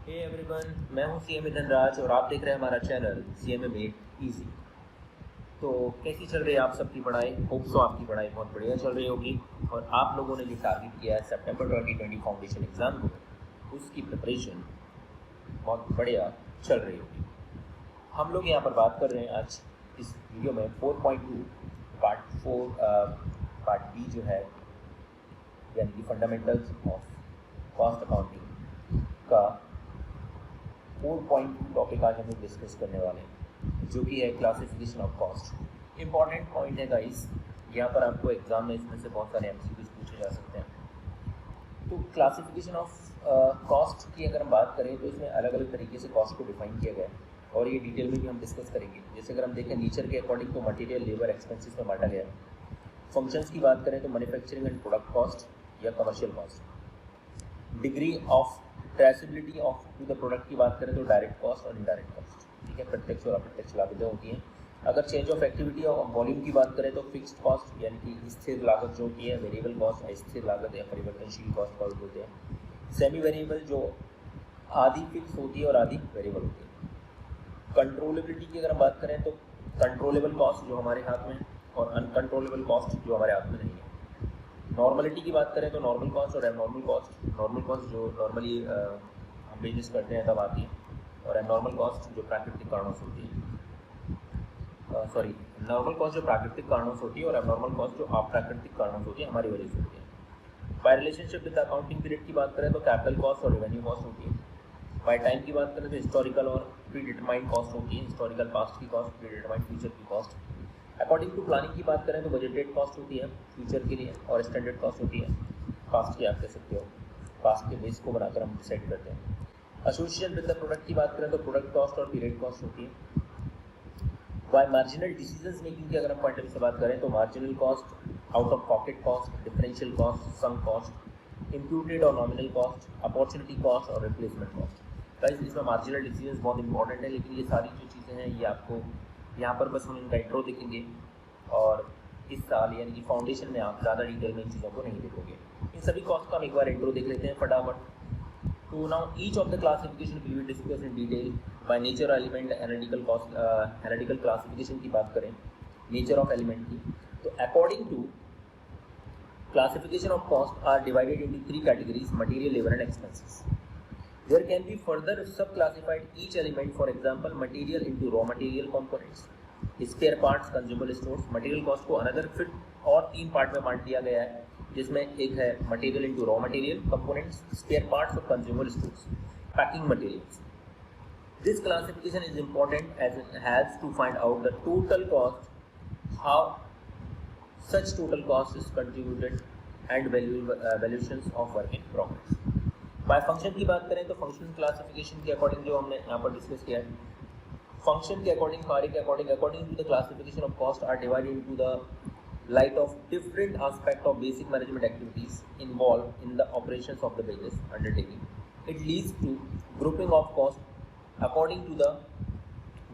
Hey everyone, मैं हूं CMA Dhanraj और आप देख रहे हैं हमारा चैनल सीएमए मेड इजी। तो कैसी चल रही है आप सबकी पढ़ाई? होप सो आपकी पढ़ाई बहुत बढ़िया चल रही होगी और आप लोगों ने जो टारगेट किया है सितंबर 2020 फाउंडेशन एग्ज़ाम को, उसकी प्रिपरेशन बहुत बढ़िया चल रही होगी। हम लोग यहाँ पर बात कर रहे हैं आज इस वीडियो में 4.2 पार्ट बी जो है, यानी कि फंडामेंटल्स ऑफ कॉस्ट अकाउंटिंग का 4.2 टॉपिक आज हम लोग डिस्कस करने वाले हैं, जो कि है classification of cost. Important point है गाइस, यहाँ पर आपको एग्जाम में इसमें से बहुत सारे एमसीक्यूज पूछे जा सकते हैं। तो क्लासिफिकेशन ऑफ कॉस्ट की अगर हम बात करें तो इसमें अलग अलग तरीके से कॉस्ट को डिफाइन किया गया है और ये डिटेल में भी हम डिस्कस करेंगे। जैसे अगर हम देखें नेचर के अकॉर्डिंग तो मटेरियल, लेबर, एक्सपेंसेस में बांटा गया है। फंक्शंस की बात करें तो मैन्युफैक्चरिंग एंड प्रोडक्ट कॉस्ट या commercial cost. Degree of traceability of to the product की बात करें तो डायरेक्ट कॉस्ट और इनडायरेक्ट कॉस्ट, ठीक है, प्रत्यक्ष और अप्रत्यक्ष लागतें होती हैं। अगर चेंज ऑफ एक्टिविटी और वॉल्यूम की बात करें तो फिक्स्ड कॉस्ट यानी कि स्थिर लागत जो होती है, वेरिएबल कॉस्ट अस्थिर लागत या परिवर्तनशील कॉस्ट कॉल बोलते हैं। सेमी वेरिएबल जो आधी फिक्स होती है और आधी वेरिएबल होती है। कंट्रोलेबिलिटी की अगर हम बात करें तो कंट्रोलेबल कॉस्ट जो हमारे हाथ में और अनकंट्रोलेबल कॉस्ट जो हमारे हाथ में नहीं है। नॉर्मलिटी की बात करें तो नॉर्मल कॉस्ट और एबनॉर्मल कॉस्ट। नॉर्मल कॉस्ट जो नॉर्मली हम बिजनेस करते हैं तब आती है और एबनॉर्मल कॉस्ट जो प्राकृतिक कारणों से होती है। नॉर्मल कॉस्ट जो प्राकृतिक कारणों से होती है और एबनॉर्मल कॉस्ट जो अप्राकृतिक कारणों से होती है, हमारी वजह से होती है। By relationship with accounting period की बात करें तो कैपिटल कॉस्ट और रेवेन्यू कॉस्ट होती है। बाय टाइम की बात करें तो हिस्टोरिकल और प्री डिटरमाइंड कॉस्ट होती है। हिस्टोरिकल पास्ट की कॉस्ट, प्री डिटरमाइंड फ्यूचर की कॉस्ट। अकॉर्डिंग टू प्लानिंग की बात करें तो बजटेड कॉस्ट होती है फ्यूचर के लिए और स्टैंडर्ड कॉस्ट होती है पास्ट की, आप कह सकते हो। पास्ट के बेस को बनाकर हम डिसाइड करते हैं। एसोसिएशन विद द प्रोडक्ट की बात करें तो प्रोडक्ट कॉस्ट और पीरियड कॉस्ट होती है। बाय मार्जिनल डिसीजंस मेकिंग की अगर हम पॉइंट ऑफ व्यू से बात करें तो marginal cost, out of pocket cost, differential cost, sum cost, imputed और नॉमिनल कॉस्ट, अपॉर्चुनिटी कॉस्ट और रिप्लेसमेंट कॉस्ट। गाइस, इसमें मार्जिनल डिसीजंस बहुत इंपॉर्टेंट है, लेकिन ये सारी जो चीज़ें हैं ये आपको यहाँ पर बस हम इनका इंट्रो देखेंगे और इस साल यानी कि फाउंडेशन में आप ज़्यादा डिटेल में इन चीज़ों को नहीं देखोगे। इन सभी कॉस्ट का हम एक बार इंट्रो देख लेते हैं फटाफट। तो now each of the classification will be discuss in detail by nature element analytical cost. Analytical classification की बात करें नेचर ऑफ एलिमेंट की, तो according to classification of cost are divided into three categories: material, labor and expenses. There can be further sub-classified each element, for example material into raw material components, spare parts, consumable stores. Material cost को another फिर और तीन part में बांट दिया गया है, जिसमें एक है material into raw material components, spare parts और consumable stores, packing materials. This classification is important as it has to find out the total cost, how such total cost is contributed and valuations of work in progress. By function की बात करें तो function classification के according जो हमने यहाँ पर discuss किया है, फंक्शन के अकॉर्डिंग, कार्य के according, according to the classification of cost are divided into the light of different aspect of basic management activities involve in the operations of the business undertaking. It leads to grouping of cost according to the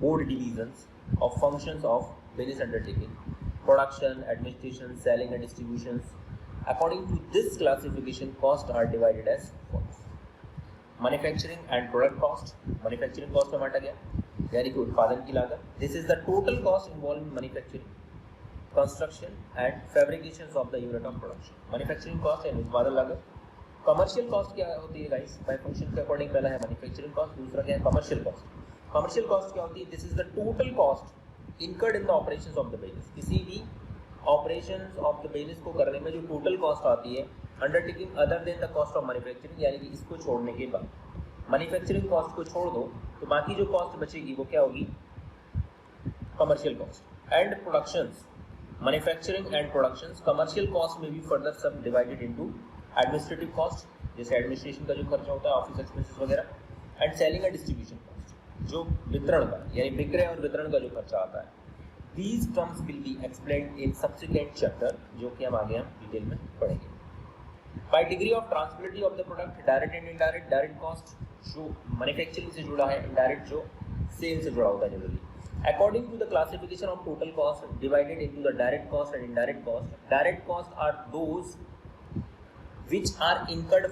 board divisions of functions of business undertaking: production, administration, selling and distributions. According to this classification, costs are divided as follows: manufacturing and product cost. Manufacturing cost में बांटा गया यानी कि उत्पादन की लागत. This is the total cost involved in manufacturing, construction and fabrications of the unit of production. Manufacturing cost यानी उत्पादन लागत. कमर्शियल कॉस्ट क्या होती है गाइस? बाय फंक्शन के अकॉर्डिंग पहला है मैन्युफैक्चरिंग कॉस्ट, दूसरा क्या है कमर्शियल कॉस्ट. कमर्शियल कॉस्ट क्या होती है? This is the total cost incurred in the operations of the business. किसी भी ऑपरेशंस ऑफ द बिजनेस को करने में जो टोटल कॉस्ट आती है undertaking other than the cost of manufacturing, यानी कि इसको छोड़ने के बाद मैन्युफैक्चरिंग कॉस्ट को छोड़ दो तो बाकी जो कॉस्ट बचेगी वो क्या होगी? Commercial cost. And productions, manufacturing and productions. Commercial cost में भी फर्दर सब डिवाइडेड इनटू एडमिनिस्ट्रेटिव कॉस्ट, जैसे एडमिनिस्ट्रेशन का जो खर्चा होता है, ऑफिस एक्सपेंसेस वगैरह, and selling and distribution cost, जो वितरण का यानी विक्रय और वितरण का जो खर्चा आता है. These terms will be explained in subsequent chapter, जो कि हम आगे हम डिटेल में पढ़ेंगे. By degree of traceability of the product, direct and indirect. Direct cost जो मैन्युफैक्चरिंग से जुड़ा है, इनडायरेक्ट जो सेल से जुड़ा होता है generally. According to the classification of total cost divided into the direct cost and indirect cost. Direct costs are those which are incurred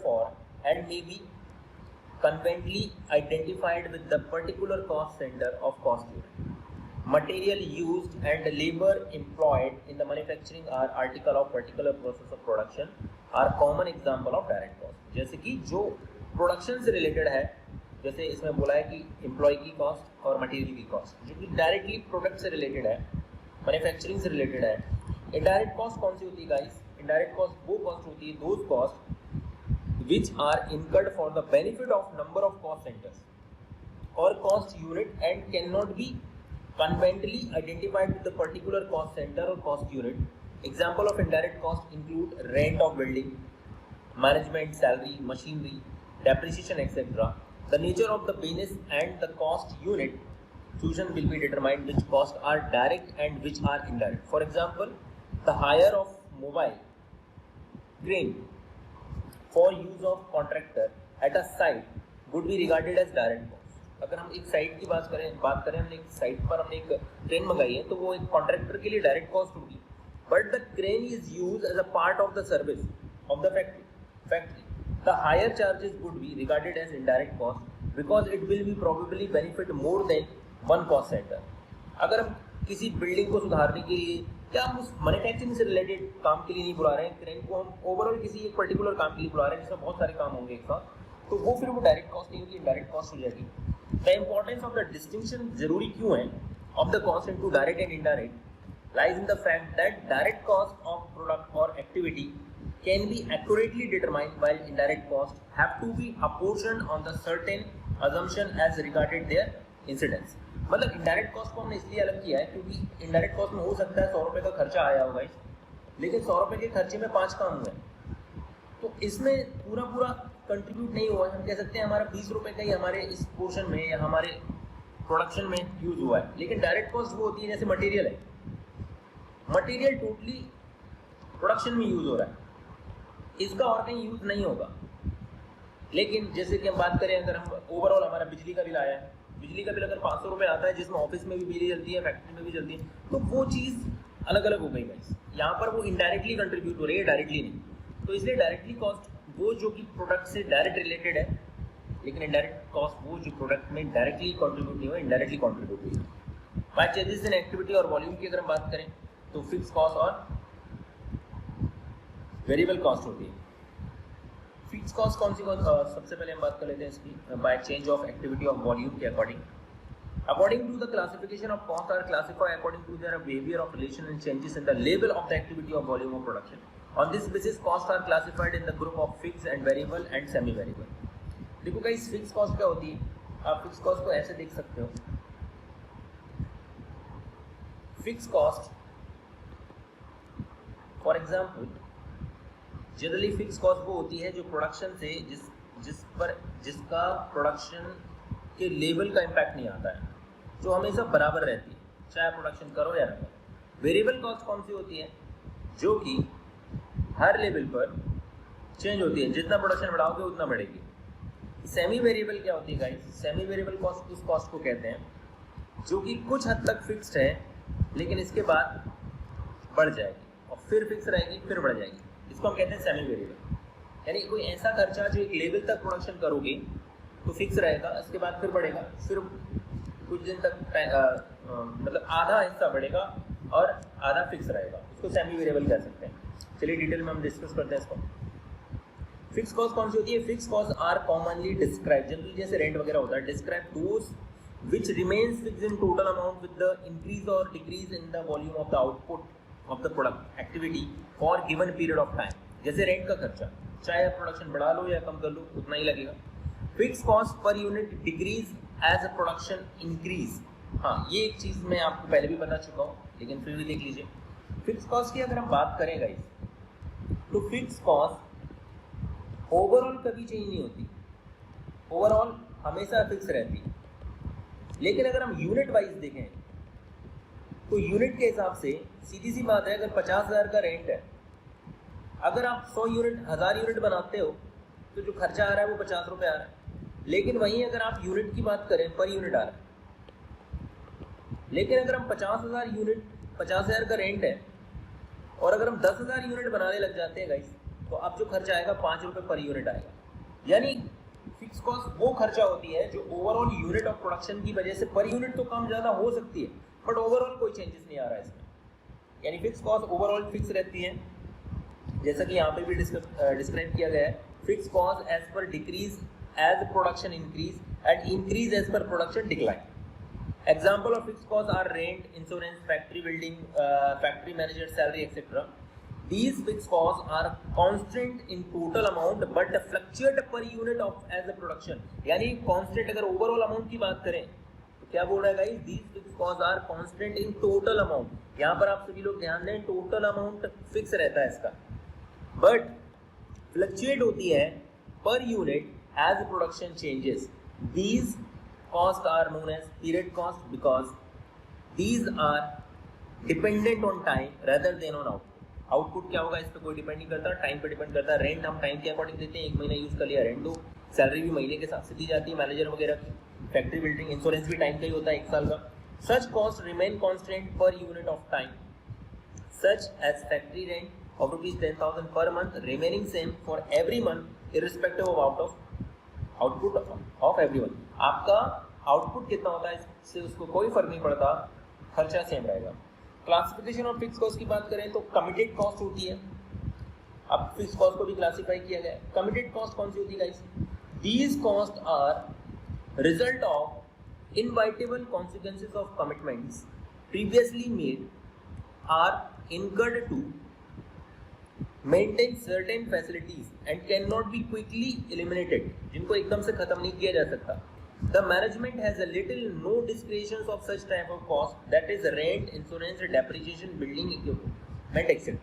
for and may be conveniently identified with the particular cost center of cost unit. Material used and labor employed in the manufacturing or article of particular process of production are common example of direct cost. जैसे कि जो production से related है, जैसे इसमें बोला है कि एम्प्लॉय की कॉस्ट और मटेरियल की कॉस्ट, जो कि डायरेक्टली प्रोडक्ट से रिलेटेड है, मैन्युफैक्चरिंग से रिलेटेड है. इनडायरेक्ट कॉस्ट कौन सी होती है गाइस? इनडायरेक्ट कॉस्ट वो कॉस्ट होती है, those cost which are incurred for the benefit of number of cost centers or cost unit and cannot be conveniently identified with the particular cost center or cost unit. Example of indirect cost include rent of building, management salary, machinery, depreciation, etc. The nature of the business and the cost unit chosen will be determined which costs are direct and which are indirect. For example, the hire of mobile crane for use of contractor at a site would be regarded as direct cost. अगर हम एक site की बात करें हमने एक site पर हमने एक क्रेन मंगाई है तो वो एक कॉन्ट्रैक्टर के लिए डायरेक्ट कॉस्ट होगी, but the crane is used as a part of the service of the factory. The hire charges would be regarded as indirect cost because it will be probably benefit more than one cost centre. अगर हम किसी building को सुधारने के लिए क्या हम उस मैन्युफैक्चरिंग से रिलेटेड काम के लिए नहीं बुला रहे हैं, क्रेन को हम ओवरऑल किसी एक पर्टिकुलर काम के लिए बुला रहे हैं जिसमें बहुत सारे काम होंगे एक साथ, तो वो फिर वो डायरेक्ट कॉस्ट नहीं होगी, इनडायरेक्ट कॉस्ट हो जाएगी. The importance of the distinction जरूरी क्यों है of the cost into direct and indirect lies in the fact that direct cost of product और activity can be accurately determined while indirect cost have to be apportioned on the certain assumption as regarded their incidence. मतलब indirect cost को हमने इसलिए अलग किया है क्योंकि indirect cost में हो सकता है 100 रुपये का खर्चा आया होगा, लेकिन 100 रुपये के खर्चे में 5 काम हुए, तो इसमें पूरा कंट्रीब्यूट नहीं हुआ है. हम कह सकते हैं हमारा 20 रुपये का ही हमारे इस पोर्शन में या हमारे प्रोडक्शन में यूज हुआ है. लेकिन डायरेक्ट कॉस्ट वो होती है जैसे मटेरियल है, मटेरियल टोटली प्रोडक्शन में यूज हो रहा है, इसका और कहीं यूज नहीं होगा. लेकिन जैसे कि हम बात करें, अगर हम ओवरऑल हमारा बिजली का बिल आया है, बिजली का बिल अगर 500 रुपये आता है जिसमें ऑफिस में भी बिजली जलती है, फैक्ट्री में भी जलती है, तो वो चीज़ अलग अलग हो गई गाइस. यहाँ पर वो इनडायरेक्टली कंट्रीब्यूट हो रही है, डायरेक्टली नहीं. तो इसलिए डायरेक्टली कॉस्ट वो जो कि प्रोडक्ट से डायरेक्ट रिलेटेड है, लेकिन इनडायरेक्ट कॉस्ट वो जो प्रोडक्ट में डायरेक्टली कॉन्ट्रीब्यूट नहीं हुआ, इनडायरेक्टली कॉन्ट्रीब्यूट हुई है. बाय चेंजेस इन एक्टिविटी और वॉल्यूम की अगर हम बात करें तो फिक्स कॉस्ट और वेरिएबल कॉस्ट होती है. फिक्स कॉस्ट कौन सी सबसे पहले हम बात कर लेते हैं इसकी, by change of activity of volume के according to the classification of cost are classified according to their behaviour of relation and changes in the level of the activity of volume of production. On this basis cost are classified in the group of fix and variable and semi variable. देखो guys, fix cost क्या होती है, आप fix cost को ऐसे देख सकते हो. Fix cost for example, generally fix cost वो होती है जो प्रोडक्शन से जिसका प्रोडक्शन के लेवल का इम्पैक्ट नहीं आता है, जो हमेशा बराबर रहती है चाहे प्रोडक्शन करो या ना करो. वेरिएबल कॉस्ट कौन सी होती है, जो कि हर लेवल पर चेंज होती है, जितना प्रोडक्शन बढ़ाओगे उतना बढ़ेगी. सेमी वेरिएबल क्या होती है गाइस? सेमी वेरिएबल कॉस्ट उस कॉस्ट को कहते हैं जो कि कुछ हद तक फिक्स्ड है लेकिन इसके बाद बढ़ जाएगी और फिर फिक्स रहेगी फिर बढ़ जाएगी. इसको हम कहते हैं सेमी वेरिएबल. यानी कोई ऐसा खर्चा जो एक लेवल तक प्रोडक्शन करोगे तो फिक्स रहेगा, इसके बाद फिर बढ़ेगा, फिर कुछ दिन तक मतलब आधा हिस्सा बढ़ेगा और आधा फिक्स रहेगा. इसको सेमी वेरिएबल कह सकते हैं. चलिए डिटेल में हम डिस्कस करते हैं इसको. फिक्स कॉस्ट कौन सी होती है? Fix cost are commonly describe, generally जैसे रेंट वगैरह होता है, describe those which remains fix in total amount with the increase और decrease in the volume of the output of the product activity for given period of time. जैसे rent का खर्चा, चाहे आप प्रोडक्शन बढ़ा लो या कम कर लो उतना ही लगेगा. Fix cost per unit decrease as a production increase. हाँ, ये एक चीज़ मैं आपको पहले भी बता चुका हूँ लेकिन फिर भी देख लीजिए. फिक्स कॉस्ट की अगर हम बात करें गाइस, तो फिक्स कॉस्ट ओवरऑल कभी चेंज नहीं होती, ओवरऑल हमेशा फिक्स रहती है. लेकिन अगर हम यूनिट वाइज देखें तो यूनिट के हिसाब से सीधी सी बात है, अगर 50,000 का रेंट है, अगर आप 100 यूनिट 1000 यूनिट बनाते हो तो जो खर्चा आ रहा है वो 50 रुपये आ रहा है. लेकिन वहीं अगर आप यूनिट की बात करें पर यूनिट आ रहा है. लेकिन अगर हम 50,000 यूनिट 50,000 का रेंट है और अगर हम 10,000 यूनिट बनाने लग जाते हैं गाइस, तो अब जो खर्चा आएगा 5 रुपये पर यूनिट आएगा. यानी फिक्स कॉस्ट वो खर्चा होती है जो ओवरऑल यूनिट ऑफ प्रोडक्शन की वजह से पर यूनिट तो कम ज़्यादा हो सकती है, बट ओवरऑल कोई चेंजेस नहीं आ रहा है इसमें, यानी फिक्स कॉस्ट ओवरऑल फिक्स रहती है। जैसा कि यहाँ पे भी डिस्क्राइब किया गया है, fix cost as per decrease as production increase and increase as per production decline. Example of fixed costs are rent, insurance, factory building, factory manager salary, etc. These fixed costs are constant in total amount but fluctuate per unit of as a production. यानी constant अगर overall amount की बात करें तो क्या बोल रहा है guys, these fixed costs are constant in total amount. यहाँ पर आप सभी लोग ध्यान दें, total amount fix रहता है इसका, but fluctuate होती है per unit as production changes. These costs are known as period cost because these are dependent on time rather than on output. Output क्या होगा इस पर कोई डिपेंड नहीं करता, टाइम पे डिपेंड करता है। रेंट हम टाइम के अकॉर्डिंग देते हैं, 1 महीना यूज कर लिया रेंट दो, सैलरी भी महीने के हिसाब से दी जाती है मैनेजर वगैरह की, फैक्ट्री बिल्डिंग इंश्योरेंस भी टाइम का ही होता है 1 साल का। Such cost remain constant per unit of time, such as factory rent of ₹10,000 per month remaining same for every month irrespective of output of everyone. आपका आउटपुट कितना होता है इससे उसको कोई फर्क नहीं पड़ता, खर्चा सेम रहेगा। क्लासिफिकेशन ऑफ फिक्स कॉस्ट की बात करें तो कमिटेड कॉस्ट होती है, अब फिक्स कॉस्ट को भी क्लासिफाई किया गया है। कमिटेड कॉस्ट कौन सी होती है guys? These cost are result of inevitable consequences of commitments previously made are incurred to maintain certain facilities and cannot be quickly eliminated, जिनको एकदम से खत्म नहीं किया जा सकता। The management has a little no discretion of such type of cost, that is rent, insurance, depreciation, building equipment, etc.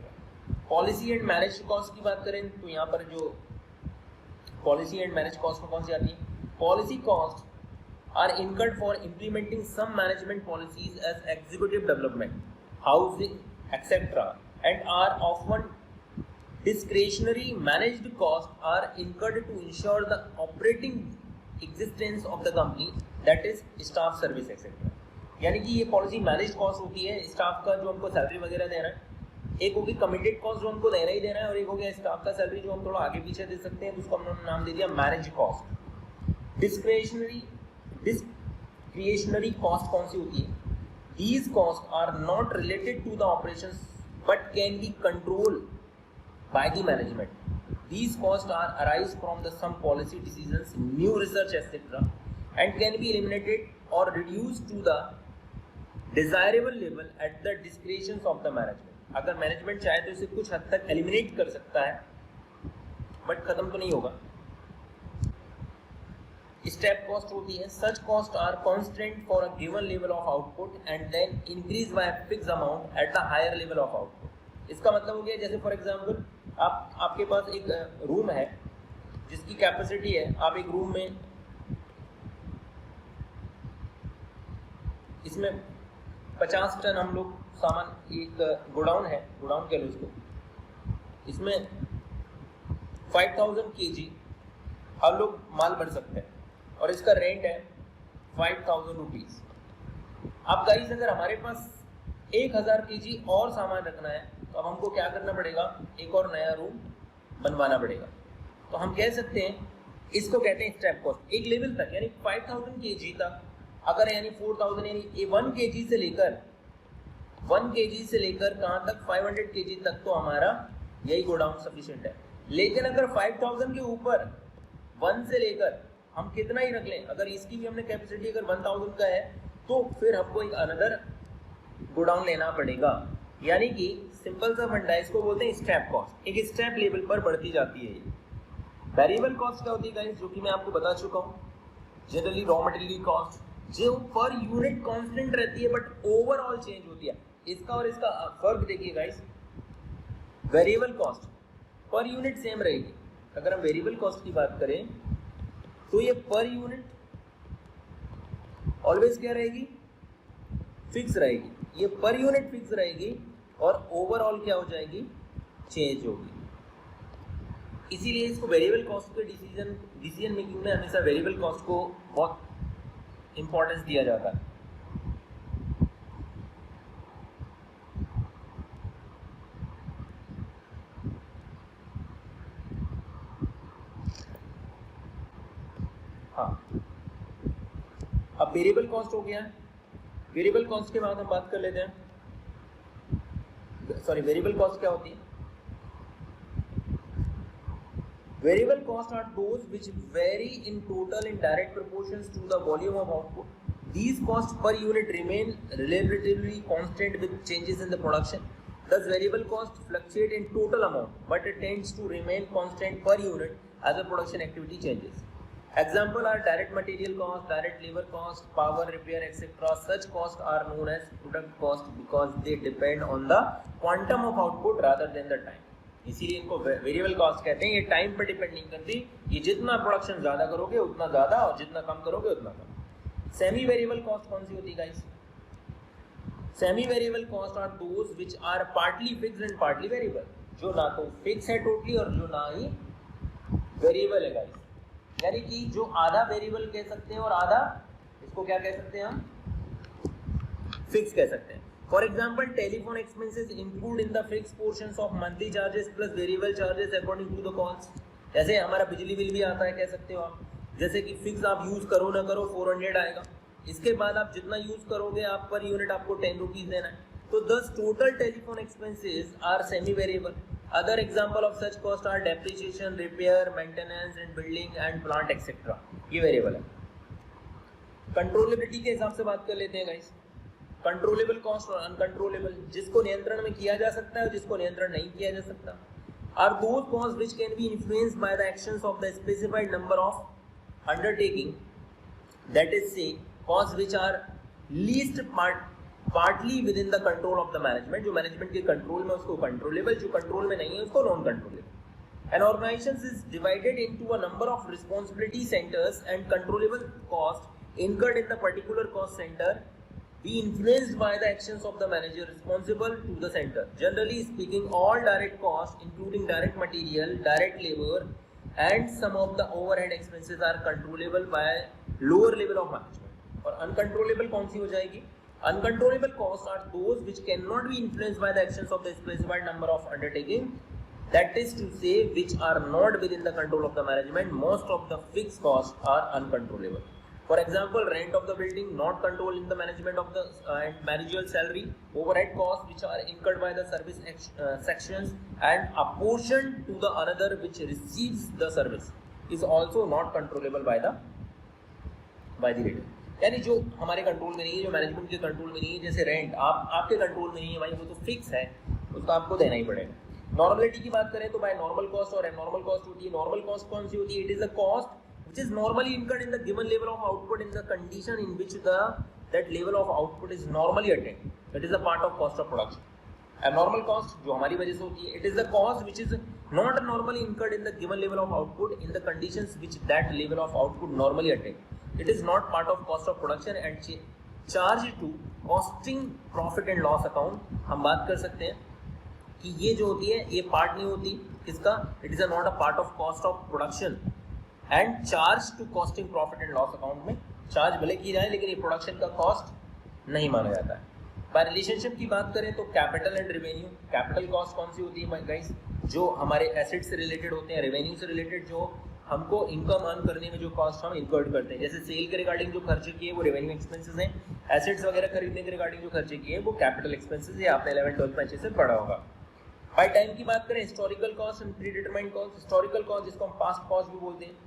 Policy and managed cost की बात करें तो यहाँ पर जो policy and managed cost में कौन सी आती है? Policy costs are incurred for implementing some management policies as executive development, housing, etc. and are often discretionary. Managed costs are incurred to ensure the operating existence of the company, that is staff service etc. यानी कि ये policy managed cost होती है, staff का जो हमको salary वगैरह देना है। एक होगी कमिटेड कॉस्ट जो हमको देना ही देना है, और एक हो गया स्टाफ का सैलरी जो हम थोड़ा आगे पीछे दे सकते हैं, तो उसको हमने नाम दे दिया मैनेज्ड कॉस्ट। डिस्क्रिशनरी कॉस्ट कौन सी होती है? These cost are not related to the operations but can be controlled by the management. These costs are arise from the some policy decisions, new research etc. and can be eliminated or reduced to the desirable level at the discretion of the management. अगर management चाहे तो इसे कुछ हद तक eliminate कर सकता है, बट खत्म तो नहीं होगा। स्टेप कॉस्ट होती है, such cost are constant for a given level of output and then increase by fix amount at the higher level of output. इसका मतलब हो गया जैसे फॉर एग्जांपल आपके पास एक रूम है जिसकी कैपेसिटी है, आप एक रूम में इसमें 50 टन हम लोग सामान, एक गोडाउन है, गोडाउन कह लो इसको, इसमें 5000 kg हम लोग माल भर सकते हैं और इसका रेंट है 5000 रुपीज़। अब गाइस अगर हमारे पास 1000 kg और सामान रखना है तो अब हमको क्या करना पड़ेगा, एक और नया रूम बनवाना पड़ेगा। तो हम कह सकते हैं इसको कहते हैं स्टेप कॉस्ट। एक लेवल तक यानी 5000 kg तक, अगर यानी 4000 यानी 1 kg से लेकर 1 kg से लेकर कहाँ तक 500 kg तक तो हमारा यही गोडाउन सफिशिएंट है। लेकिन अगर 5000 के ऊपर 1 से लेकर हम कितना ही रख लें, अगर इसकी भी हमने कैपेसिटी अगर 1000 का है तो फिर हमको एक अनदर गोडाउन लेना पड़ेगा। यानी कि सिंपल सा फंडा है, इसको बोलते हैं स्टेप कॉस्ट, एक स्टेप लेवल पर बढ़ती जाती है। वेरिएबल कॉस्ट क्या होती है गाइस, जो कि मैं आपको बता चुका हूँ। जनरली रॉ मटेरियल कॉस्ट जो पर यूनिट कांस्टेंट रहती है बट ओवरऑल चेंज होती है। इसका और इसका फर्क देखिए guys, variable cost per unit same रहेगी। अगर हम वेरिएबल कॉस्ट की बात करें तो ये पर यूनिट ऑलवेज क्या रहेगी, फिक्स रहेगी। ये पर यूनिट फिक्स रहेगी और ओवरऑल क्या हो जाएगी, चेंज होगी। इसीलिए इसको वेरिएबल कॉस्ट के डिसीजन मेकिंग में हमेशा वेरिएबल कॉस्ट को बहुत इंपॉर्टेंस दिया जाता है। हाँ, अब वेरिएबल कॉस्ट हो गया। वेरिएबल कॉस्ट के बाद हम बात कर लेते हैं, सॉरी वेरिएबल कॉस्ट क्या होती है? Variable costs are those which vary in total in direct proportions to the volume of output. These costs per unit remain relatively constant with changes in the production. Thus, variable costs fluctuate in total amount, but it tends to remain constant per unit as the production activity changes. Example are direct material cost, direct labor cost, power, repair, etc. Such costs are known as product cost because they depend on the quantum of output rather than the time. इसीलिए इनको variable cost कहते हैं। ये time पर depend नहीं करती, ये जितना प्रोडक्शन ज्यादा करोगे उतना ज्यादा और जितना कम करोगे उतना कम। सेमी वेरिएबल कॉस्ट कौन सी होती है guys? Semi variable cost are those which are partly fixed and partly variable, जो ना तो फिक्स है टोटली और जो ना ही वेरिएबल है गाइस। यानी कि जो आधा वेरिएबल कह सकते हैं और आधा इसको क्या कह सकते हैं हम? फिक्स कह सकते हैं। For example, telephone expenses include in the fixed portions of monthly charges plus variable charges according to the cost. जैसे हमारा बिजली बिल भी आता है, कह सकते हो आप, जैसे कि फिक्स आप यूज करो ना करो 400 आएगा, इसके बाद आप जितना यूज करोगे आप पर यूनिट आपको 10 रुपीज देना है। तो thus total telephone expenses are semi variable. Other example of such cost are depreciation, repair, maintenance and building and plant etc. ये वेरिएबल है। कंट्रोलेबिलिटी के हिसाब से बात कर लेते हैं गाइस। कंट्रोलेबल कॉस्ट और अनकंट्रोलेबल, जिसको नियंत्रण में किया जा सकता है और जिसको नियंत्रण नहीं किया जा सकता, are those cost which can be influenced by the actions of the specified number of undertaking, that is say cost which are least partly within the control of the management. जो management के control में उसको controllable, जो control में नहीं है उसको non controllable. An organization is divided into a number of responsibility centers and controllable costs incurred in the particular cost center be influenced by the actions of the manager responsible to the center. Generally speaking, all direct costs including direct material, direct labor and some of the overhead expenses are controllable by lower level of management. और uncontrollable कौन सी हो जाएगी? Uncontrollable costs are those which cannot be influenced by the actions of the specified number of undertaking, that is to say which are not within the control of the management. Most of the fixed costs are uncontrollable. For example, rent of the building not controlled in the management of the managerial salary, overhead costs which are incurred by the service sections and apportioned to the another which receives the service is also not controllable by the rater. यानी जो हमारे control में नहीं है, जो management के control में नहीं है, जैसे रेंट आपके कंट्रोल में नहीं है भाई, वो तो फिक्स है, उसको आपको देना ही पड़ेगा। नॉर्मलिटी की बात करें तो बाय नॉर्मल कॉस्ट और एबनॉर्मल कॉस्ट होती है। नॉर्मल कॉस्ट कौन सी होती है? It is a cost which is normally incurred in the given level of output in the condition in which that level of output is normally attained. That is a part of cost of production. Abnormal cost जो हमारी वजह से होती है, it is the cost which is not normally incurred in the given level of output in the conditions which that level of output normally attained. It is not part of cost of production and charged to costing profit and loss account. हम बात कर सकते हैं कि ये जो होती है ये पार्ट नहीं होती किसका? It is not a part of cost of production and charge to costing profit and loss account में चार्ज भले की जाए लेकिन ये प्रोडक्शन का कॉस्ट नहीं माना जाता है। बाय रिलेशनशिप की बात करें तो capital and revenue, capital cost कौन सी होती है गाइस? जो हमारे एसेट से रिलेटेड होते हैं, रेवेन्यू से रिलेटेड जो हमको इनकम अर्न करने में जो कॉस्ट हम इनकर्ड करते हैं, जैसे सेल के रिगार्डिंग जो खर्चे किए वो रेवेन्यू एक्सपेंसेस हैं, एसेट्स वगैरह खरीदने के रिगार्डिंग जो खर्चे किए वो कैपिटल एक्सपेंसेस है, आपने 11-12 में अच्छे से पढ़ा होगा। बाय टाइम की बात करें, historical cost and pre determined cost. Historical cost जिसको हम पास्ट कॉस्ट भी बोलते हैं,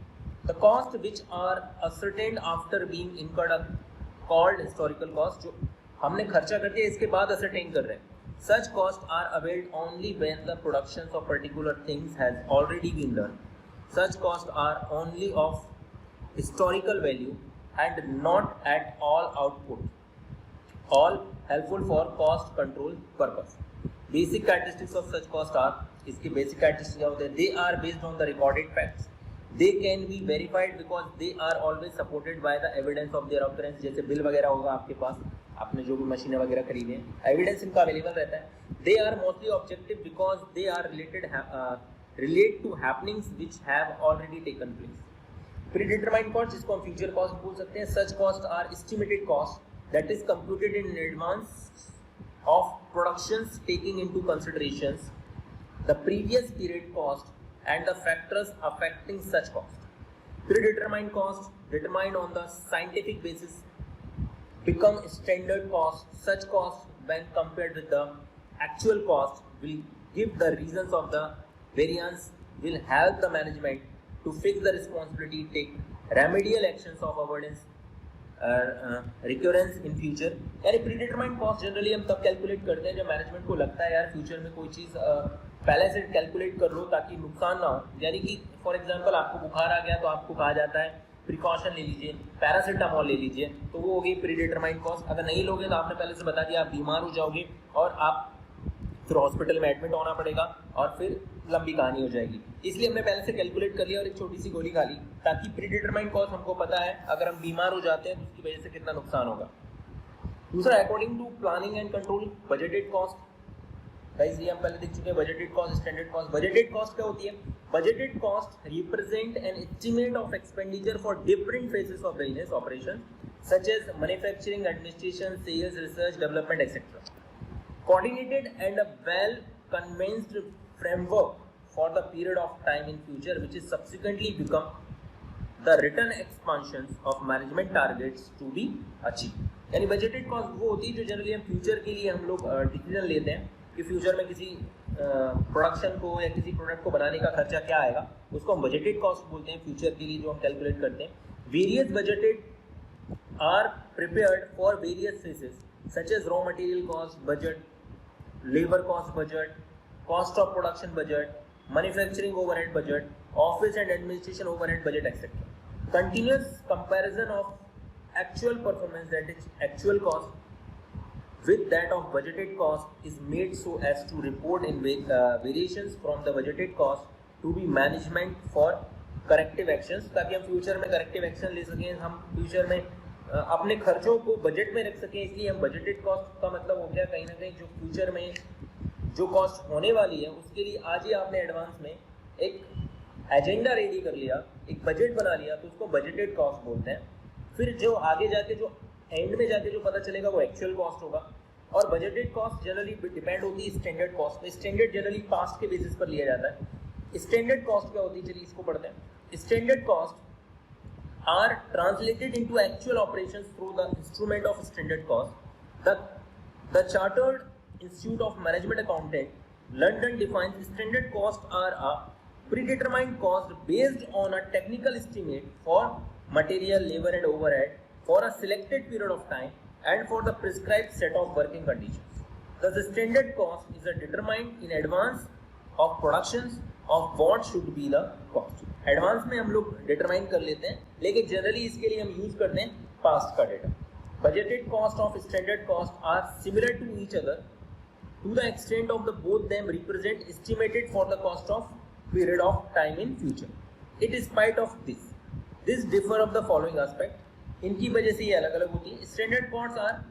the cost which are ascertained after being incurred are called historical cost। जो हमने खर्चा कर दिया इसके बाद ascertain कर रहे हैं। Such costs are availed only when the productions of particular things has already been done. Such costs are only of historical value and not at all output, all helpful for cost control purpose. Basic characteristics of such costs are, इसके basic characteristics क्या होते हैं? They are based on the recorded facts. They can be verified because they are always supported by the evidence of their occurrence। जैसे bill वगैरह होगा आपके पास, आपने जो भी मशीनें वगैरह खरीदी हैं, एविडेंस इनका अवेलेबल रहता है। They are mostly objective because they are relate to happenings which have already taken place. Predetermined cost जिसको हम future cost बोल सकते हैं। Such costs are estimated cost that is computed in advance of productions taking into considerations the previous period cost and the factors affecting such cost। Predetermined cost determined on the scientific basis become standard cost. Such cost when compared with the actual cost will give the reasons of the variance, will help the management to fix the responsibility, take remedial actions of avoidance recurrence in future. यानी predetermined cost generally हम तब calculate करते हैं जब management को लगता है यार फ्यूचर में कोई चीज़ पहले से कैलकुलेट कर लो ताकि नुकसान ना हो। यानी कि फॉर एग्जांपल आपको बुखार आ गया तो आपको कहा जाता है प्रिकॉशन ले लीजिए, पैरासिटामोल ले लीजिए, तो वो हो गई प्रीडिटरमाइंड कॉस्ट। अगर नहीं लोगे तो आपने पहले से बता दिया आप बीमार हो जाओगे और आप फिर हॉस्पिटल में एडमिट होना पड़ेगा और फिर लंबी कहानी हो जाएगी। इसलिए हमने पहले से कैलकुलेट कर लिया और एक छोटी सी गोली खा ली ताकि प्रीडिटरमाइंड कॉस्ट हमको पता है अगर हम बीमार हो जाते हैं तो उसकी वजह से कितना नुकसान होगा। दूसरा, according to planning and control budgeted cost. Guys ये हम पहले देख चुके हैं budgeted cost, standard cost. Budgeted cost क्या होती है? Budgeted cost represent an estimate of expenditure for different phases of business operation such as manufacturing, administration, sales, research, development etcetera. Coordinated and a well convinced framework for the period of time in future which is subsequently become the written expansions of management targets to be achieved। यानी budgeted cost वो होती है जो generally हम future के लिए हम लोग डिसीजन लेते हैं कि फ्यूचर में किसी प्रोडक्शन को या किसी प्रोडक्ट को बनाने का खर्चा क्या आएगा, उसको हम बजटेड कॉस्ट बोलते हैं फ्यूचर के लिए जो हम कैलकुलेट करते हैं। Various budgeted are prepared for various phases such as raw material cost budget, labor cost budget, cost of production budget, manufacturing overhead budget, office and administration overhead budget, etc. Continuous comparison of actual performance, that is actual cost, with that of budgeted cost is made so as to report in variations from the budgeted cost to be management for corrective actions, ताकि हम future में corrective action ले सकें, हम future में अपने खर्चों को बजट में रख सकें। इसलिए हम बजटेड कॉस्ट का मतलब हो गया कहीं ना कहीं जो फ्यूचर में जो कॉस्ट होने वाली है उसके लिए आज ही आपने एडवांस में एक एजेंडा रेडी कर लिया, एक बजट बना लिया, तो उसको बजटेड कॉस्ट बोलते हैं। फिर जो आगे जाके जो एंड में जाके जो पता चलेगा वो एक्चुअल कॉस्ट होगा। और बजटेड कॉस्ट जनरली डिपेंड होती है स्टैंडर्ड कॉस्ट में। स्टैंडर्ड जनरली पास्ट के बेसिस पर लिया जाता है। स्टैंडर्ड कॉस्ट क्या होती है, चलिए इसको पढ़ते हैं। Standard cost are translated into actual operations through the instrument of standard cost. The Chartered Institute of Management Accounting, London defines standard cost are a predetermined cost based on a technical estimate for material, labor and overhead for a selected period of time and for the prescribed set of working conditions. Thus, the standard cost is determined in advance of productions of what should be the cost. Advance में हम लोग determine कर लेते हैं, लेकिन generally इसके लिए हम यूज करते हैं पास्ट का data. Budgeted cost of standard cost are similar to each other to the extent of the both them represent estimated for the cost of period of time in future. It spite of this differ of the following aspect. इनकी वजह से ये अलग अलग होती है। Standard cost are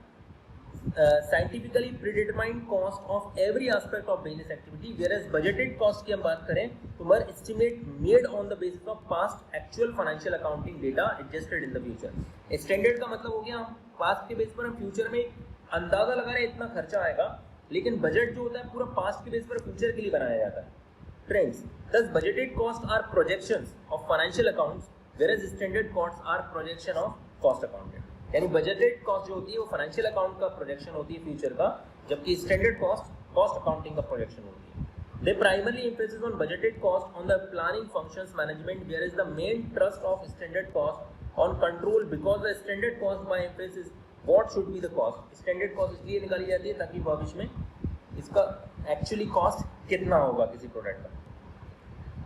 scientifically predetermined cost of every aspect of business activity, whereas budgeted cost की हम बात करें तो वर estimate made on the basis of past actual financial accounting data adjusted in the future. Standard का मतलब हो गया हम पास्ट के बेस पर हम फ्यूचर में अंदाजा लगा रहे इतना खर्चा आएगा, लेकिन बजट जो होता है पूरा पास्ट के बेस पर फ्यूचर के लिए बनाया जाता है। Trends, thus budgeted cost are projections of financial accounts whereas standard cost are projection of cost accountant. यानी बजटेड कॉस्ट जो होती है वो फाइनेंशियल अकाउंट का प्रोजेक्शन होती है फ्यूचर का, जबकि स्टैंडर्ड कॉस्ट अकाउंटिंग का प्रोजेक्शन होती है। They primarily emphasis on budgeted cost on the planning functions management, where is the main thrust of standard cost on control because the standard cost by emphasis what should be the cost. Standard cost इसलिए निकाली जाती है ताकि भविष्य में इसका actually cost कितना होगा किसी प्रोडक्ट का।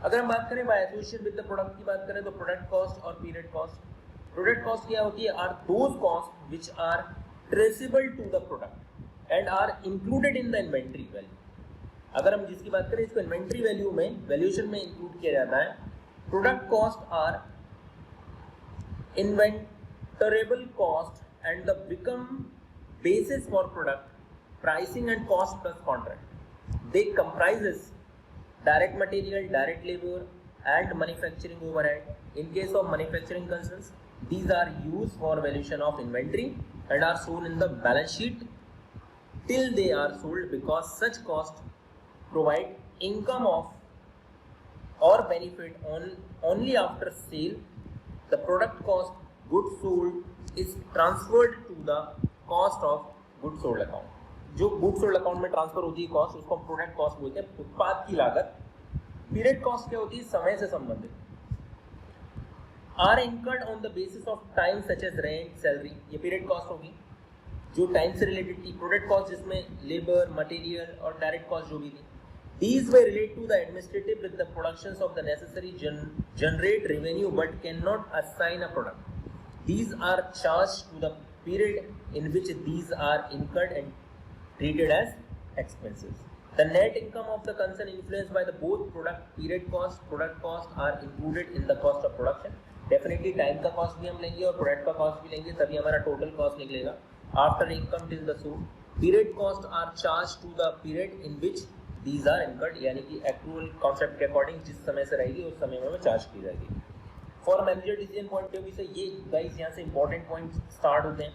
अगर हम बात करें by association with the product की बात करें तो प्रोडक्ट कॉस्ट और पीरियड कॉस्ट। प्रोडक्ट कॉस्ट क्या होती है? Are those cost which are traceable to the product and are included in the inventory value. अगर हम जिसकी बात करें इसको इन्वेंट्री वैल्यू में वैल्यूएशन में इंक्लूड किया जाता है। Product cost are inventoriable cost and the become basis for product pricing and cost plus contract. They comprises direct material, direct labor and manufacturing overhead. In case of manufacturing concerns, these are used for valuation of inventory and are shown in the balance sheet till they are sold, because such costs provide income of or benefit only after sale the product cost goods sold is transferred to the cost of goods sold account. जो goods sold account में transfer होती है cost, उसको हम product cost बोलते हैं, उत्पाद की लागत. पीरियड कॉस्ट क्या होती है? समय से संबंधित. Are incurred on the basis of time such as rent, salary, ये पीरियड कॉस्ट होगी जो टाइम से रिलेटेड थी. प्रोडक्ट कॉस्ट जिसमें लेबर, मटेरियल और डायरेक्ट कॉस्ट जो भी थी. These may relate to the administrative with the productions of the necessary generate revenue but cannot assign a product. These are charged to the period in which these are incurred and treated as expenses. The net income of the concern influenced by the both period cost, product cost are included in the cost of production. Definitely time का cost भी हम लेंगे और product का cost भी लेंगे, तभी हमारा total cost निकलेगा. After income till the sold, period costs are charged to the period in which these are incurred, यानी कि accrual concept के according जिस समय से रहेगी उस समय में वो चार्ज की जाएगी. For manager decision point of view से ये guys यहाँ से important point start होते हैं.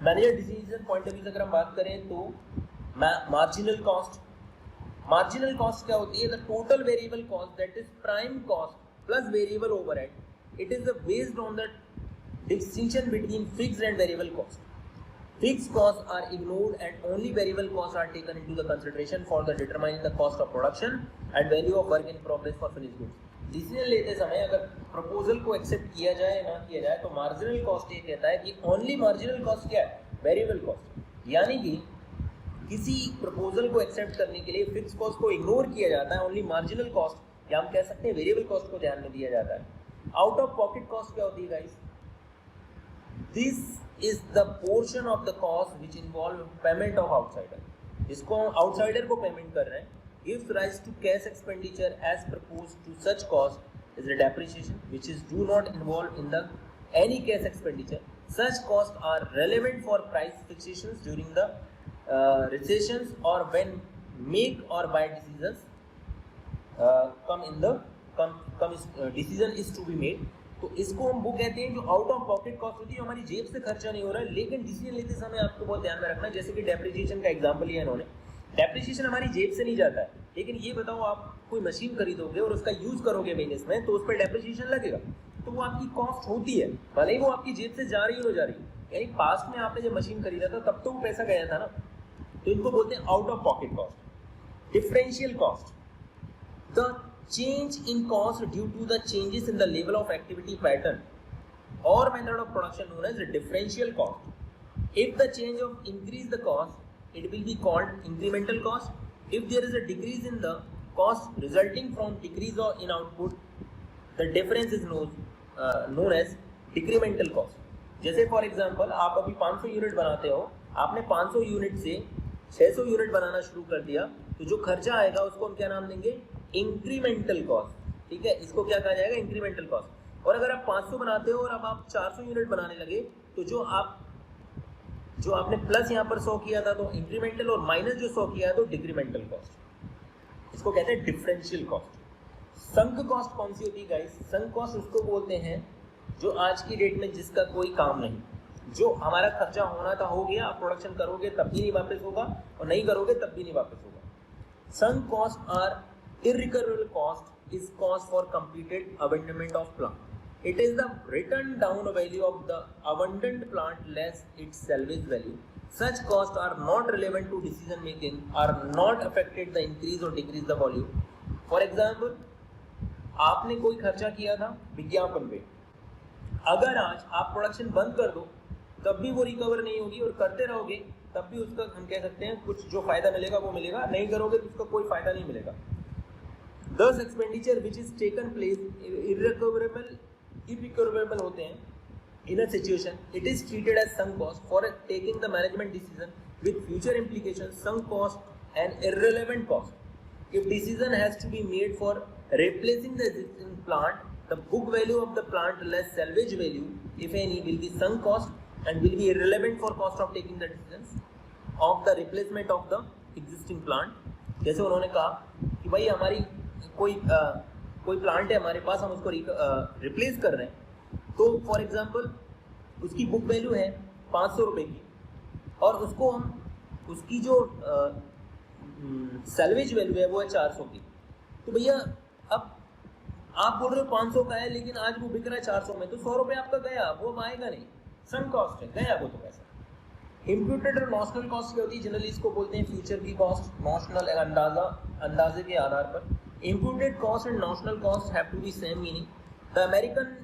Manager decision point of view से अगर हम बात करें तो marginal cost क्या होती है? The total variable cost, that is prime cost plus variable overhead. It is based on the distinction between fixed and variable cost. Fixed costs are ignored and only variable costs are taken into the consideration for the determining the cost of production and value of work in progress for finished goods. Decision लेते समय अगर proposal को accept किया जाए या ना किया जाए तो मार्जिनल कॉस्ट ये कहता है कि ओनली मार्जिनल कॉस्ट क्या है? Variable cost. यानी कि किसी प्रपोजल को एक्सेप्ट करने के लिए फिक्स कॉस्ट को इग्नोर किया जाता है, ओनली मार्जिनल कॉस्ट या हम कह सकते हैं वेरिएबल कॉस्ट को ध्यान में दिया जाता है. आउट ऑफ पॉकेट कॉस्ट क्या होती है guys? This is the portion of the cost which involve payment of outsider. इसको हम outsider को payment कर रहे हैं. Gives rise to cash expenditure as proposed to such cost is a depreciation which is do not involve in the any cash expenditure. Such costs are relevant for price fixations during the recessions or when make or buy decisions decision is to be made. तो इसको हम वो कहते हैं जो out of pocket cost होती है, हमारी जेब से खर्चा नहीं हो रहा है, लेकिन डिसीजन लेते समय आपको बहुत ध्यान में रखना है. जैसे कि डेप्रिसिएशन का एग्जांपल लिया इन्होंने. डेप्रिसिएशन हमारी जेब से नहीं जाता है, लेकिन ये बताओ आप कोई मशीन खरीदोगे और उसका यूज करोगे बिजनेस में तो उस पर डेप्रिसिएशन लगेगा, तो वो आपकी कॉस्ट होती है, भले ही वो आपकी जेब से जा रही हो जा रही. यानी पास्ट में आपने जब मशीन खरीदा था तब तो वो पैसा गया था ना, तो इनको बोलते हैं out of pocket cost. Differential cost, the change in cost due to the changes in the level of activity pattern or method of production known as differential cost. If the change of increase the cost, it will be called incremental cost. If there is a decrease in the cost resulting from decrease in output, the difference is known as decremental cost. जैसे for example आप अभी 500 unit बनाते हो, आपने 500 unit से 600 unit बनाना शुरू कर दिया, तो जो खर्चा आएगा उसको हम क्या नाम देंगे? Incremental cost. ठीक है, इसको क्या कहा जाएगा? Incremental cost. और अगर आप 500 बनाते हो और अब आप 400 यूनिट बनाने लगे तो जो आपने प्लस यहाँ पर 100 किया था तो इंक्रीमेंटल और माइनस जो 100 किया है तो डिक्रीमेंटल कॉस्ट. इसको कहते हैं डिफरेंशियल कॉस्ट. संक कॉस्ट कौन सी होती है गाइस? संक कॉस्ट उसको बोलते हैं जो आज की डेट में जिसका कोई काम नहीं, जो हमारा खर्चा होना था हो गया, आप प्रोडक्शन करोगे तब भी नहीं वापस होगा और नहीं करोगे तब भी नहीं वापस होगा. Sunk cost are irrecoverable cost is cost for completed abandonment of plant. It is the written down value of the abandoned plant less its salvage value. Such costs are not relevant to decision making, are not affected the increase or decrease the volume. For example, आपने कोई खर्चा किया था विज्ञापन पे, अगर आज आप प्रोडक्शन बंद कर दो तब भी वो रिकवर नहीं होगी और करते रहोगे तब भी उसका हम कह सकते हैं कुछ जो फायदा मिलेगा वो मिलेगा, नहीं करोगे तो उसका कोई फायदा नहीं मिलेगा. Thus expenditure which is taken place irrecoverable होते हैं. In a situation, it is treated as sunk cost for taking the management decision with future implications. Sunk cost and irrelevant cost. If decision has to be made for replacing the existing plant, the book value of the plant less salvage value, if any, will be sunk cost and will be irrelevant for cost of taking the decisions of the replacement of the existing plant. जैसे उन्होंने कहा कि भाई हमारी कोई plant है हमारे पास, हम उसको रिप्लेस कर रहे हैं, तो फॉर एग्जांपल उसकी बुक वैल्यू है 500 रुपये की और उसको हम उसकी जो सैल्वेज वैल्यू है वो है 400 की. तो भैया अब आप बोल रहे हो 500 का है लेकिन आज वो बिक रहा है 400 में, तो 100 रुपये आपका गया, वो आएगा नहीं, सम कॉस्ट है, गया वो तो पैसा। इम्प्यूटेड और नॉशनल कॉस्ट क्या होती है? जनरली इसको बोलते हैं फ्यूचर की कॉस्ट, नॉशनल अंदाजे के आधार पर। Imputed cost and notional cost have to be same meaning. The American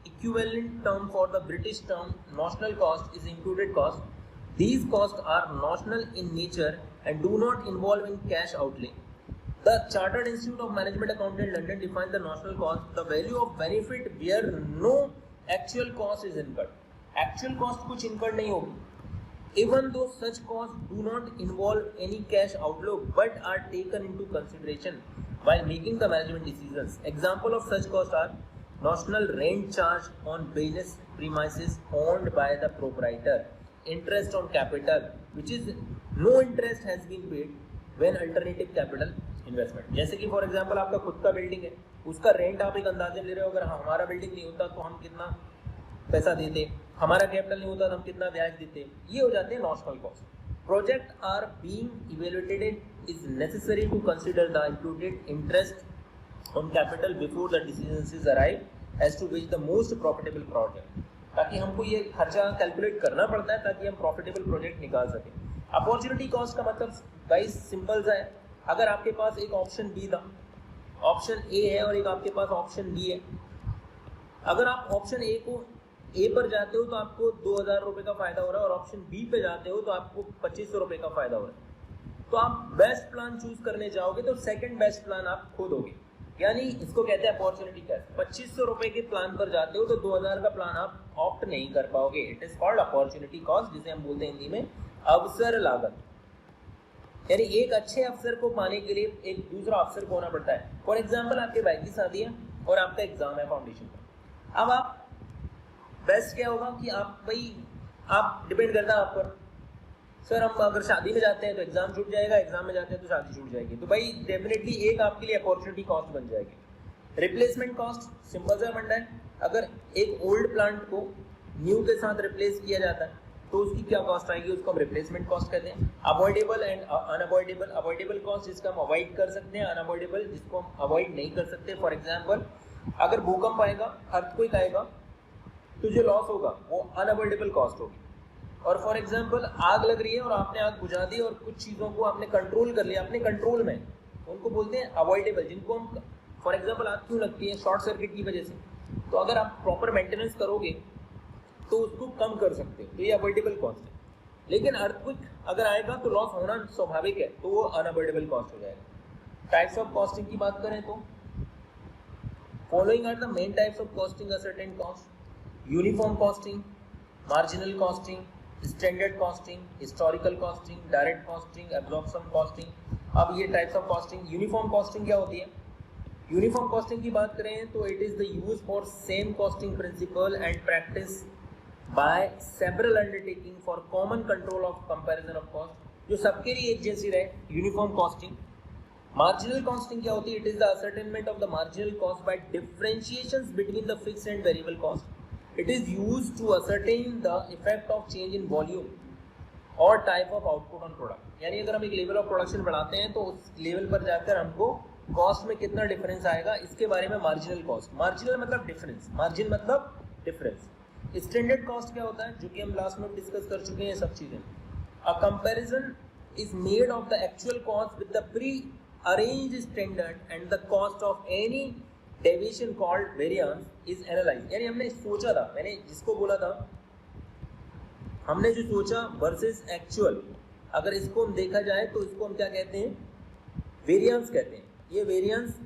equivalent term for the British term notional cost is imputed cost. These costs are notional in nature and do not involve in cash outlay. The Chartered Institute of Management Accounting London defines the notional cost, the value of benefit where no actual cost is incurred. Actual cost कुछ incurred नहीं होगी. Even though such costs do not involve any cash outflow but are taken into consideration while making the management decisions. Example of such costs are notional rent charge on business premises owned by the proprietor, interest on capital which is no interest has been paid when alternative capital investment. जैसे कि for example आपका खुद का building है, उसका rent आप एक अंदाजे ले रहे हो, अगर हमारा बिल्डिंग नहीं होता तो हम कितना पैसा देते, हमारा कैपिटल नहीं होता तो हम कितना ब्याज देते, ये हो जाते हैं notional cost. Project are being evaluated is necessary to consider the imputed interest on capital before the decisions is arrive as to which the most profitable project. ताकि हमको ये खर्चा कैलकुलेट करना पड़ता है ताकि हम प्रॉफिटेबल प्रोजेक्ट निकाल सकें. अपॉर्चुनिटी कॉस्ट का मतलब गाइस सिंपल सा है, अगर आपके पास एक ऑप्शन बी था, ऑप्शन ए है और एक आपके पास ऑप्शन बी है, अगर आप ऑप्शन ए पर जाते हो तो आपको 2000 रुपये का फायदा हो रहा है और ऑप्शन बी पे जाते हो तो आपको 2500 रुपये का फायदा हो रहा है, तो आप बेस्ट प्लान चूज करने जाओगे तो सेकंड बेस्ट प्लान आप खो दोगे, यानी इसको कहते हैं अपॉर्चुनिटी कॉस्ट. 2500 रुपये के प्लान पर जाते हो तो 2000 का प्लान आप ऑप्ट नहीं कर पाओगे. It is called opportunity cost, जिसे हम बोलते हैं हिंदी में अवसर लागत. यानी एक अच्छे अवसर को पाने के लिए एक दूसरा अवसर को होना पड़ता है. फॉर एग्जाम्पल आपके भाई की शादी है और आपका एग्जाम है फाउंडेशन का. अब आप बेस्ट क्या होगा कि आप डिपेंड करता है आप पर, सर हम अगर शादी में जाते हैं तो एग्जाम छूट जाएगा, एग्जाम में जाते हैं तो शादी छूट जाएगी, तो भाई डेफिनेटली एक आपके लिए अपॉर्चुनिटी कॉस्ट बन जाएगी. रिप्लेसमेंट कॉस्ट सिंपल सा फंडा है, अगर एक ओल्ड प्लांट को न्यू के साथ रिप्लेस किया जाता है तो उसकी क्या कॉस्ट आएगी, उसको हम रिप्लेसमेंट कॉस्ट कहते हैं. Avoidable and unavoidable, avoidable cost जिसका हम अवॉइड कर सकते हैं, अनअवॉइडेबल जिसको हम अवॉइड नहीं कर सकते. फॉर एग्जाम्पल अगर भूकंप आएगा, अर्थक्वेक आएगा, तो जो लॉस होगा वो अनअवॉइडेबल कॉस्ट होगी. और फॉर एग्जाम्पल आग लग रही है और आपने आग बुझा दी और कुछ चीज़ों को आपने कंट्रोल कर लिया, अपने कंट्रोल में, उनको बोलते हैं अवॉइडेबल. जिनको हम फॉर एग्जाम्पल आग क्यों लगती है, शॉर्ट सर्किट की वजह से, तो अगर आप प्रॉपर मेंटेनेंस करोगे तो उसको कम कर सकते हो, तो ये अवॉइडेबल कॉस्ट है. लेकिन अर्थक्वेक अगर आएगा तो लॉस होना स्वाभाविक है, तो वो अनअवॉइडेबल कॉस्ट हो जाएगा. टाइप्स ऑफ कॉस्टिंग की बात करें तो following are the main types of costing a certain cost. Uniform costing, marginal costing, standard costing, historical costing, direct costing, absorption costing. अब ये types of costing. Uniform costing क्या होती है? यूनिफॉर्म कॉस्टिंग की बात करें तो it is the use for same costing principle and practice by several undertaking for common control of comparison of cost, जो सबके लिए एक जैसी रहे, यूनिफॉर्म कॉस्टिंग. मार्जिनल कॉस्टिंग क्या होती है? It is the ascertainment of the marginal cost by differentiations between the fixed and variable cost. It is used to ascertain the effect of change in volume or type of output on product. यानी अगर हम एक level of production बढ़ाते हैं तो उस level पर जाकर हमको कॉस्ट में कितना डिफरेंस आएगा, इसके बारे में मार्जिनल कॉस्ट. मार्जिनल मतलब डिफरेंस, मार्जिन मतलब डिफरेंस. स्टैंडर्ड कॉस्ट क्या होता है, जो कि हम लास्ट में डिस्कस कर चुके हैं सब चीज़ें. A comparison is made of the actual cost with the pre arranged standard and the cost of any deviation called variance is analyse. यानी हमने सोचा था, मैंने जिसको बोला था, हमने जो सोचा वर्सेस एक्चुअल, अगर इसको हम देखा जाए तो इसको हम क्या कहते हैं, वेरिएंस कहते हैं. ये वेरिएंस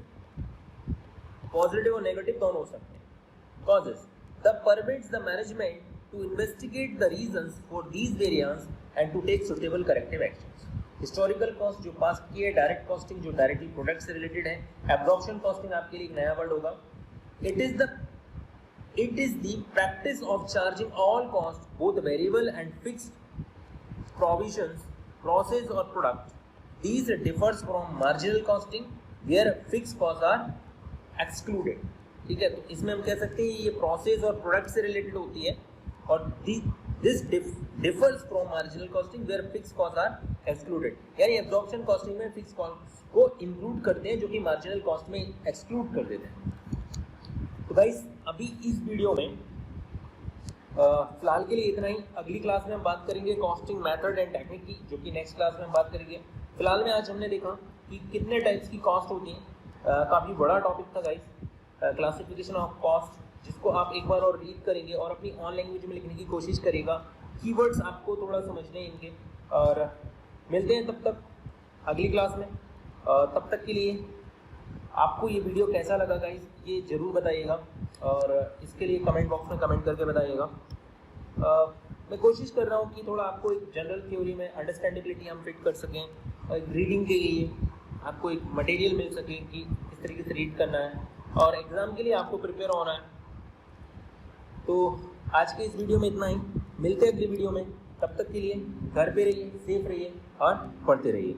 पॉजिटिव और नेगेटिव दोनों हो सकते हैं. Causes the permits the management to investigate the reasons for these variance and to take suitable corrective actions. Historical cost जो पास्ट की है, डायरेक्ट कॉस्टिंग जो डायरेक्टली प्रोडक्ट से रिलेटेड है, एब्जॉर्प्शन कॉस्टिंग आपके लिए एक नया वर्ड होगा. It is the practice of charging all cost both variable and fixed provisions, process और product. These differs from marginal costing where fixed cost are excluded. ठीक है, तो इसमें हम कह सकते हैं ये प्रोसेस और प्रोडक्ट से रिलेटेड होती है और this differs from marginal costing where fixed cost are excluded. यानी एब्जॉर्प्शन कॉस्टिंग में फिक्स्ड कॉस्ट को इंक्लूड करते हैं जो कि मार्जिनल कॉस्ट में एक्सक्लूड कर देते हैं. तो गाइस अभी इस वीडियो में फिलहाल के लिए इतना ही। अगली क्लास में हम बात करेंगे कॉस्टिंग मेथड एंड टेक्निक की, जो कि नेक्स्ट क्लास में हम बात करेंगे। फिलहाल में आज हमने देखा कि कितने टाइप्स की कॉस्ट होती हैं। काफ़ी बड़ा टॉपिक था गाइस, क्लासिफिकेशन ऑफ कॉस्ट, जिसको आप एक बार और रीड करेंगे और अपनी ऑन लैंग्वेज में लिखने की कोशिश करिएगा। कीवर्ड्स आपको थोड़ा समझने हैं इनके, और मिलते हैं तब तक अगली क्लास में। तब तक के लिए आपको ये वीडियो कैसा लगा गाइस ये ज़रूर बताइएगा, और इसके लिए कमेंट बॉक्स में कमेंट करके बताइएगा। मैं कोशिश कर रहा हूँ कि थोड़ा आपको एक जनरल थ्योरी में अंडरस्टैंडेबिलिटी हम फिट कर सकें, और रीडिंग के लिए आपको एक मटेरियल मिल सके कि किस तरीके से रीड करना है, और एग्ज़ाम के लिए आपको प्रिपेयर होना है। तो आज के इस वीडियो में इतना ही, मिलते हैं अगली वीडियो में। तब तक के लिए घर पे रहिए, सेफ रहिए और पढ़ते रहिए।